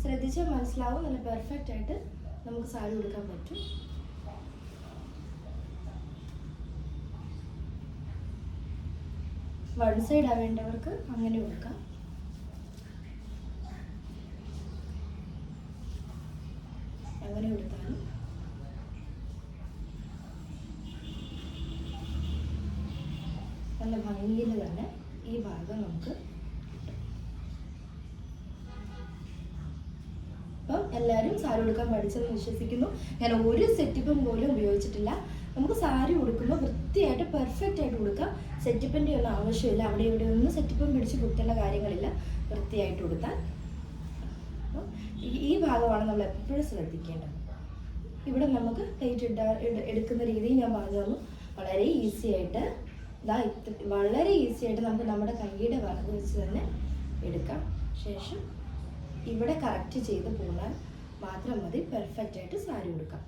ശ്രദ്ധിച്ചാൽ മനസ്സിലാവും, നല്ല പെർഫെക്റ്റ് ആയിട്ട് നമുക്ക് സാരി ഉടുക്കാൻ പറ്റും. വൺ സൈഡ് ആവേണ്ടവർക്ക് അങ്ങനെ ഉടുക്കാം. അങ്ങനെ ഉടുത്താലും നല്ല ഭംഗിയിൽ തന്നെ ഈ ഭാഗം നമുക്ക്. അപ്പം എല്ലാവരും സാരി ഉടുക്കാൻ പഠിച്ചെന്ന് വിശ്വസിക്കുന്നു. ഞാൻ ഒരു സെറ്റിപ്പും പോലും ഉപയോഗിച്ചിട്ടില്ല. നമുക്ക് സാരി ഉടുക്കുമ്പോൾ വൃത്തിയായിട്ട് പെർഫെക്റ്റ് ആയിട്ട് ഉടുക്കാം. സെറ്റിപ്പിൻ്റെ ഒന്നും ആവശ്യമില്ല. അവിടെ ഇവിടെ ഒന്നും സെറ്റിപ്പും പിടിച്ച് കുത്തേണ്ട കാര്യങ്ങളില്ല. വൃത്തിയായിട്ട് ഉടുത്താൽ. ഈ ഭാഗമാണ് നമ്മൾ എപ്പോഴും ശ്രദ്ധിക്കേണ്ടത്. ഇവിടെ നമുക്ക് പ്ലേറ്റ് എടുക്കുന്ന രീതി ഞാൻ പറഞ്ഞു തന്നു. വളരെ ഈസി ആയിട്ട് നമുക്ക് നമ്മുടെ കൈയുടെ വലത് വെച്ച് തന്നെ എടുക്കാം. ശേഷം ഇവിടെ കറക്റ്റ് ചെയ്ത് പോന്നാൽ മാത്രം മതി പെർഫെക്റ്റ് ആയിട്ട് സാരി ഉടുക്കാം.